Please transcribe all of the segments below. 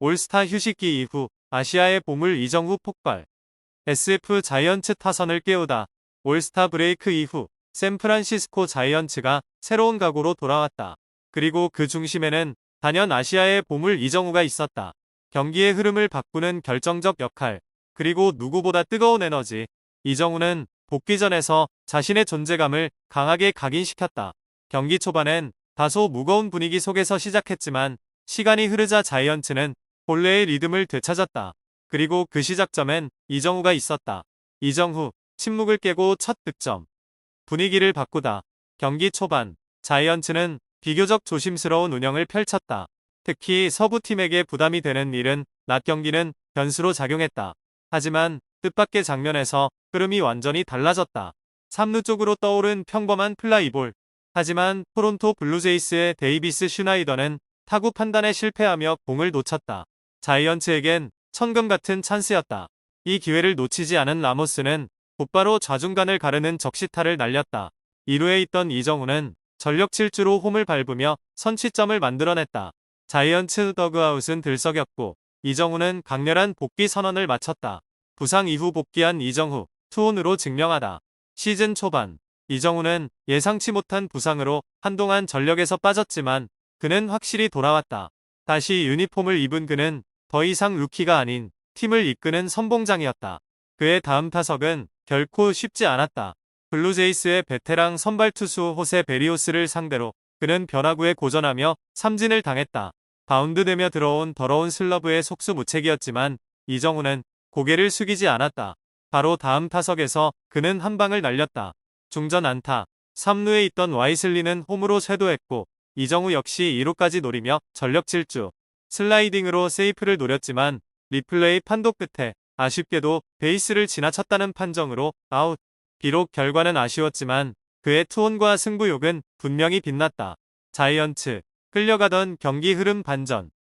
올스타 휴식기 이후 아시아의 보물 이정후 폭발. SF 자이언츠 타선을 깨우다. 올스타 브레이크 이후 샌프란시스코 자이언츠가 새로운 각오로 돌아왔다. 그리고 그 중심에는 단연 아시아의 보물 이정후가 있었다. 경기의 흐름을 바꾸는 결정적 역할, 그리고 누구보다 뜨거운 에너지. 이정후는 복귀전에서 자신의 존재감을 강하게 각인시켰다. 경기 초반엔 다소 무거운 분위기 속에서 시작했지만 시간이 흐르자 자이언츠는 본래의 리듬을 되찾았다. 그리고 그 시작점엔 이정후가 있었다. 이정후, 침묵을 깨고 첫 득점. 분위기를 바꾸다. 경기 초반, 자이언츠는 비교적 조심스러운 운영을 펼쳤다. 특히 서부팀에게 부담이 되는 일은 낮 경기는 변수로 작용했다. 하지만 뜻밖의 장면에서 흐름이 완전히 달라졌다. 3루 쪽으로 떠오른 평범한 플라이볼. 하지만 토론토 블루제이스의 데이비스 슈나이더는 타구 판단에 실패하며 공을 놓쳤다. 자이언츠에겐 천금 같은 찬스였다. 이 기회를 놓치지 않은 라모스는 곧바로 좌중간을 가르는 적시타를 날렸다. 2루에 있던 이정후는 전력 질주로 홈을 밟으며 선취점을 만들어냈다. 자이언츠 더그아웃은 들썩였고 이정후는 강렬한 복귀 선언을 마쳤다. 부상 이후 복귀한 이정후, 투혼으로 증명하다. 시즌 초반, 이정후는 예상치 못한 부상으로 한동안 전력에서 빠졌지만 그는 확실히 돌아왔다. 다시 유니폼을 입은 그는 더 이상 루키가 아닌 팀을 이끄는 선봉장이었다. 그의 다음 타석은 결코 쉽지 않았다. 블루제이스의 베테랑 선발 투수 호세 베리오스를 상대로 그는 변화구에 고전하며 삼진을 당했다. 바운드되며 들어온 더러운 슬러브의 속수무책이었지만 이정후는 고개를 숙이지 않았다. 바로 다음 타석에서 그는 한 방을 날렸다. 중전 안타, 3루에 있던 와이슬리는 홈으로 쇄도했고 이정후 역시 2루까지 노리며 전력 질주. 슬라이딩으로 세이프를 노렸지만 리플레이 판독 끝에 아쉽게도 베이스를 지나쳤다는 판정으로 아웃. 비록 결과는 아쉬웠지만 그의 투혼과 승부욕은 분명히 빛났다. 자이언츠, 끌려가던 경기 흐름 반전.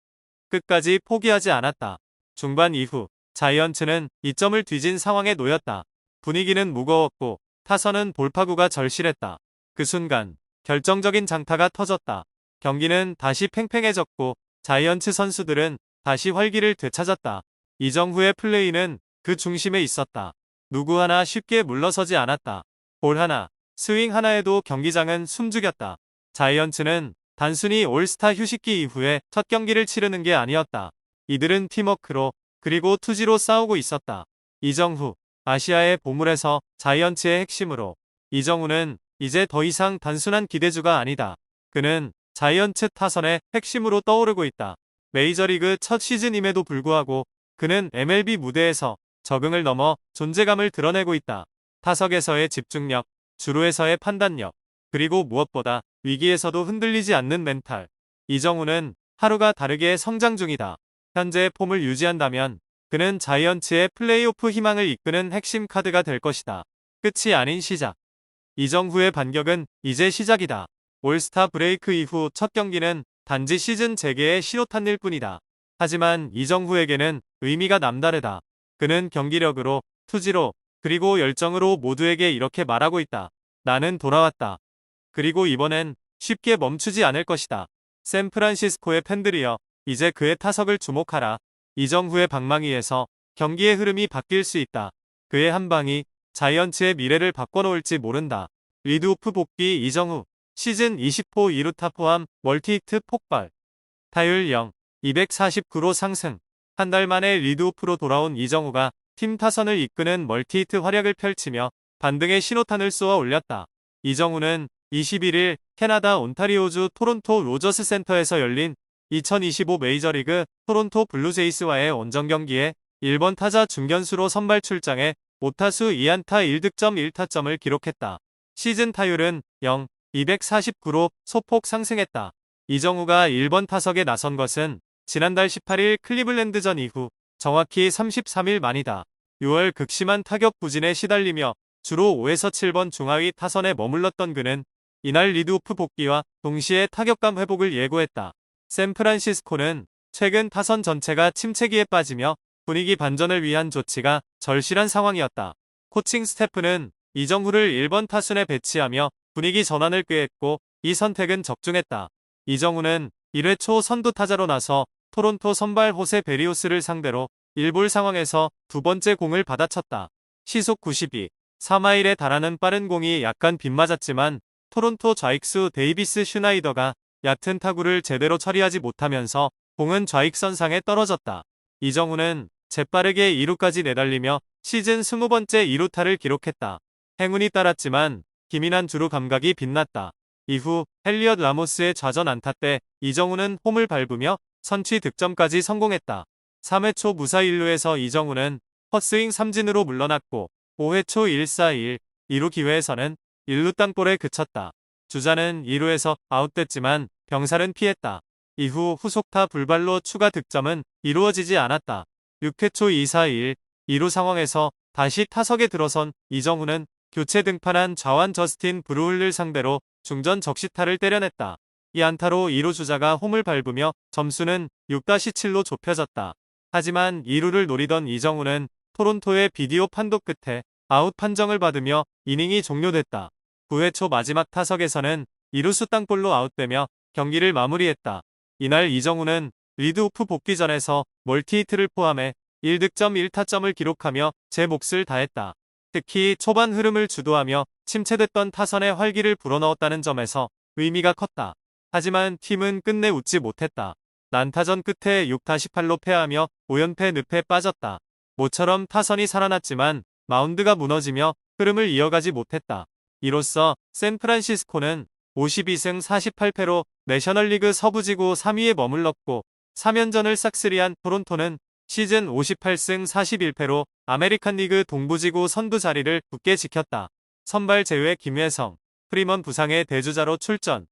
끝까지 포기하지 않았다. 중반 이후 자이언츠는 2점을 뒤진 상황에 놓였다. 분위기는 무거웠고 타선은 돌파구가 절실했다. 그 순간 결정적인 장타가 터졌다. 경기는 다시 팽팽해졌고 자이언츠 선수들은 다시 활기를 되찾았다. 이정후의 플레이는 그 중심에 있었다. 누구 하나 쉽게 물러서지 않았다. 볼 하나, 스윙 하나에도 경기장은 숨죽였다. 자이언츠는 단순히 올스타 휴식기 이후에 첫 경기를 치르는 게 아니었다. 이들은 팀워크로 그리고 투지로 싸우고 있었다. 이정후, 아시아의 보물에서 자이언츠의 핵심으로. 이정후는 이제 더 이상 단순한 기대주가 아니다. 그는 자이언츠 타선의 핵심으로 떠오르고 있다. 메이저리그 첫 시즌임에도 불구하고 그는 MLB 무대에서 적응을 넘어 존재감을 드러내고 있다. 타석에서의 집중력, 주루에서의 판단력, 그리고 무엇보다 위기에서도 흔들리지 않는 멘탈. 이정후는 하루가 다르게 성장 중이다. 현재의 폼을 유지한다면 그는 자이언츠의 플레이오프 희망을 이끄는 핵심 카드가 될 것이다. 끝이 아닌 시작. 이정후의 반격은 이제 시작이다. 올스타 브레이크 이후 첫 경기는 단지 시즌 재개의 신호탄일 뿐이다. 하지만 이정후에게는 의미가 남다르다. 그는 경기력으로, 투지로, 그리고 열정으로 모두에게 이렇게 말하고 있다. 나는 돌아왔다. 그리고 이번엔 쉽게 멈추지 않을 것이다. 샌프란시스코의 팬들이여, 이제 그의 타석을 주목하라. 이정후의 방망이에서 경기의 흐름이 바뀔 수 있다. 그의 한 방이 자이언츠의 미래를 바꿔놓을지 모른다. 리드오프 복귀 이정후, 시즌 20호 2루타 포함 멀티히트 폭발. 타율 0, 249로 상승. 한 달 만에 리드오프로 돌아온 이정후가 팀 타선을 이끄는 멀티히트 활약을 펼치며 반등의 신호탄을 쏘아 올렸다. 이정후는 21일 캐나다 온타리오주 토론토 로저스 센터에서 열린 2025 메이저리그 토론토 블루제이스와의 원정 경기에 1번 타자 중견수로 선발 출장해 5타수 2안타 1득점 1타점을 기록했다. 시즌 타율은 0, 249로 소폭 상승했다. 이정후가 1번 타석에 나선 것은 지난달 18일 클리블랜드전 이후 정확히 33일 만이다. 6월 극심한 타격 부진에 시달리며 주로 5에서 7번 중하위 타선에 머물렀던 그는 이날 리드오프 복귀와 동시에 타격감 회복을 예고했다. 샌프란시스코는 최근 타선 전체가 침체기에 빠지며 분위기 반전을 위한 조치가 절실한 상황이었다. 코칭 스태프는 이정후를 1번 타순에 배치하며 분위기 전환을 꾀했고 이 선택은 적중했다. 이정후는 1회 초 선두 타자로 나서 토론토 선발 호세 베리오스를 상대로 1볼 상황에서 두 번째 공을 받아쳤다. 시속 92, 4마일에 달하는 빠른 공이 약간 빗맞았지만 토론토 좌익수 데이비스 슈나이더가 얕은 타구를 제대로 처리하지 못하면서 공은 좌익선상에 떨어졌다. 이정우는 재빠르게 2루까지 내달리며 시즌 20번째 2루타를 기록했다. 행운이 따랐지만 기민한 주루 감각이 빛났다. 이후 헬리엇 라모스의 좌전 안타 때 이정우는 홈을 밟으며 선취 득점까지 성공했다. 3회 초 무사 1루에서 이정우는 헛스윙 삼진으로 물러났고 5회 초 1-4-1, 2루 기회에서는 1루 땅볼에 그쳤다. 주자는 2루에서 아웃됐지만 병살은 피했다. 이후 후속타 불발로 추가 득점은 이루어지지 않았다. 6회 초 2-4-1, 2루 상황에서 다시 타석에 들어선 이정우는 교체 등판한 좌완 저스틴 브루울을 상대로 중전 적시타를 때려냈다. 이 안타로 2루 주자가 홈을 밟으며 점수는 6-7로 좁혀졌다. 하지만 2루를 노리던 이정우는 토론토의 비디오 판독 끝에 아웃 판정을 받으며 이닝이 종료됐다. 9회 초 마지막 타석에서는 2루수 땅볼로 아웃되며 경기를 마무리했다. 이날 이정우는 리드오프 복귀전에서 멀티히트를 포함해 1득점 1타점을 기록하며 제 몫을 다했다. 특히 초반 흐름을 주도하며 침체됐던 타선의 활기를 불어넣었다는 점에서 의미가 컸다. 하지만 팀은 끝내 웃지 못했다. 난타전 끝에 6-8로 패하며 5연패 늪에 빠졌다. 모처럼 타선이 살아났지만 마운드가 무너지며 흐름을 이어가지 못했다. 이로써 샌프란시스코는 52승 48패로 내셔널리그 서부지구 3위에 머물렀고 3연전을 싹쓸이한 토론토는 시즌 58승 41패로 아메리칸리그 동부지구 선두 자리를 굳게 지켰다. 선발 제외 김혜성, 프리먼 부상의 대주자로 출전.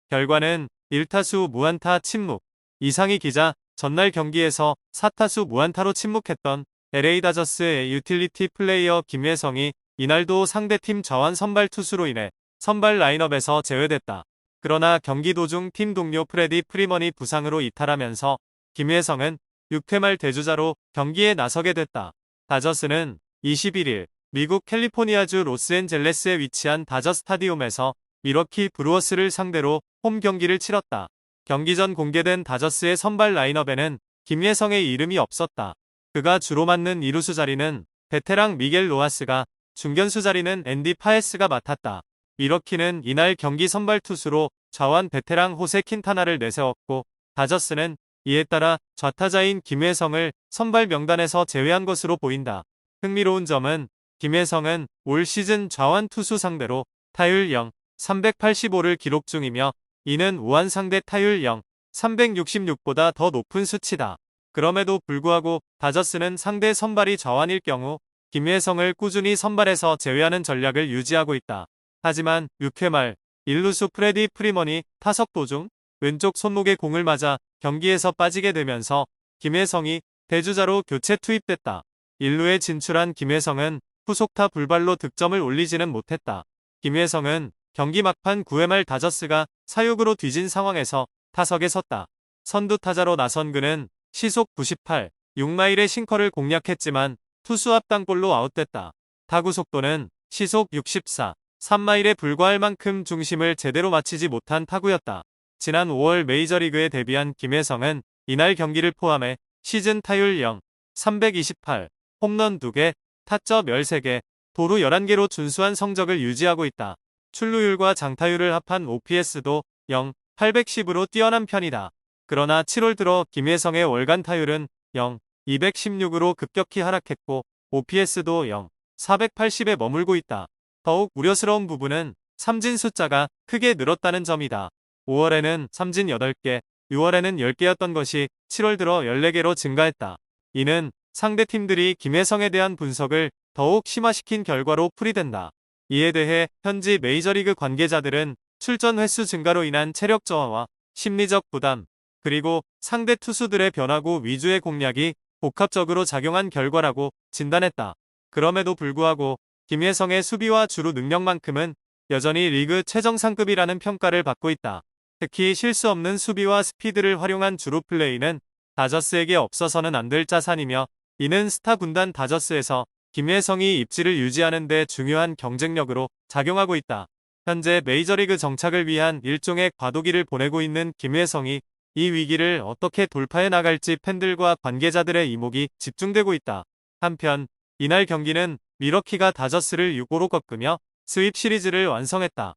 결과는 1타수 무안타 침묵. 이상희 기자, 전날 경기에서 4타수 무안타로 침묵했던 LA 다저스의 유틸리티 플레이어 김혜성이 이날도 상대팀 좌완 선발 투수로 인해 선발 라인업에서 제외됐다. 그러나 경기 도중 팀 동료 프레디 프리먼이 부상으로 이탈하면서 김혜성은 6회 말 대주자로 경기에 나서게 됐다. 다저스는 21일 미국 캘리포니아주 로스앤젤레스에 위치한 다저 스타디움에서 미러키 브루어스를 상대로 홈 경기를 치렀다. 경기 전 공개된 다저스의 선발 라인업에는 김혜성의 이름이 없었다. 그가 주로 맡는 이루수 자리는 베테랑 미겔 로하스가, 중견수 자리는 앤디 파에스가 맡았다. 미러키는 이날 경기 선발 투수로 좌완 베테랑 호세 킨타나를 내세웠고 다저스는 이에 따라 좌타자인 김혜성을 선발 명단에서 제외한 것으로 보인다. 흥미로운 점은 김혜성은 올 시즌 좌완 투수 상대로 타율 0, 385를 기록 중이며 이는 우한 상대 타율 0, 366보다 더 높은 수치다. 그럼에도 불구하고 다저스는 상대 선발이 좌완일 경우 김혜성을 꾸준히 선발에서 제외하는 전략을 유지하고 있다. 하지만 6회 말 1루수 프레디 프리먼이 타석 도중 왼쪽 손목에 공을 맞아 경기에서 빠지게 되면서 김혜성이 대주자로 교체 투입됐다. 1루에 진출한 김혜성은 후속타 불발로 득점을 올리지는 못했다. 김혜성은 경기 막판 9회 말 다저스가 사육으로 뒤진 상황에서 타석에 섰다. 선두 타자로 나선 그는 시속 98, 6마일의 싱커를 공략했지만 투수 앞 땅볼로 아웃됐다. 타구 속도는 시속 64, 3마일에 불과할 만큼 중심을 제대로 맞추지 못한 타구였다. 지난 5월 메이저리그에 데뷔한 김혜성은 이날 경기를 포함해 시즌 타율 0, 328, 홈런 2개, 타점 13개, 도루 11개로 준수한 성적을 유지하고 있다. 출루율과 장타율을 합한 OPS도 0, 810으로 뛰어난 편이다. 그러나 7월 들어 김혜성의 월간 타율은 0, 216으로 급격히 하락했고 OPS도 0, 480에 머물고 있다. 더욱 우려스러운 부분은 삼진 숫자가 크게 늘었다는 점이다. 5월에는 삼진 8개, 6월에는 10개였던 것이 7월 들어 14개로 증가했다. 이는 상대팀들이 김혜성에 대한 분석을 더욱 심화시킨 결과로 풀이된다. 이에 대해 현지 메이저리그 관계자들은 출전 횟수 증가로 인한 체력 저하와 심리적 부담, 그리고 상대 투수들의 변화구 위주의 공략이 복합적으로 작용한 결과라고 진단했다. 그럼에도 불구하고 김혜성의 수비와 주루 능력만큼은 여전히 리그 최정상급이라는 평가를 받고 있다. 특히 실수 없는 수비와 스피드를 활용한 주루 플레이는 다저스에게 없어서는 안 될 자산이며 이는 스타 군단 다저스에서 김혜성이 입지를 유지하는 데 중요한 경쟁력으로 작용하고 있다. 현재 메이저리그 정착을 위한 일종의 과도기를 보내고 있는 김혜성이 이 위기를 어떻게 돌파해 나갈지 팬들과 관계자들의 이목이 집중되고 있다. 한편 이날 경기는 밀워키가 다저스를 6-5로 꺾으며 스윕 시리즈를 완성했다.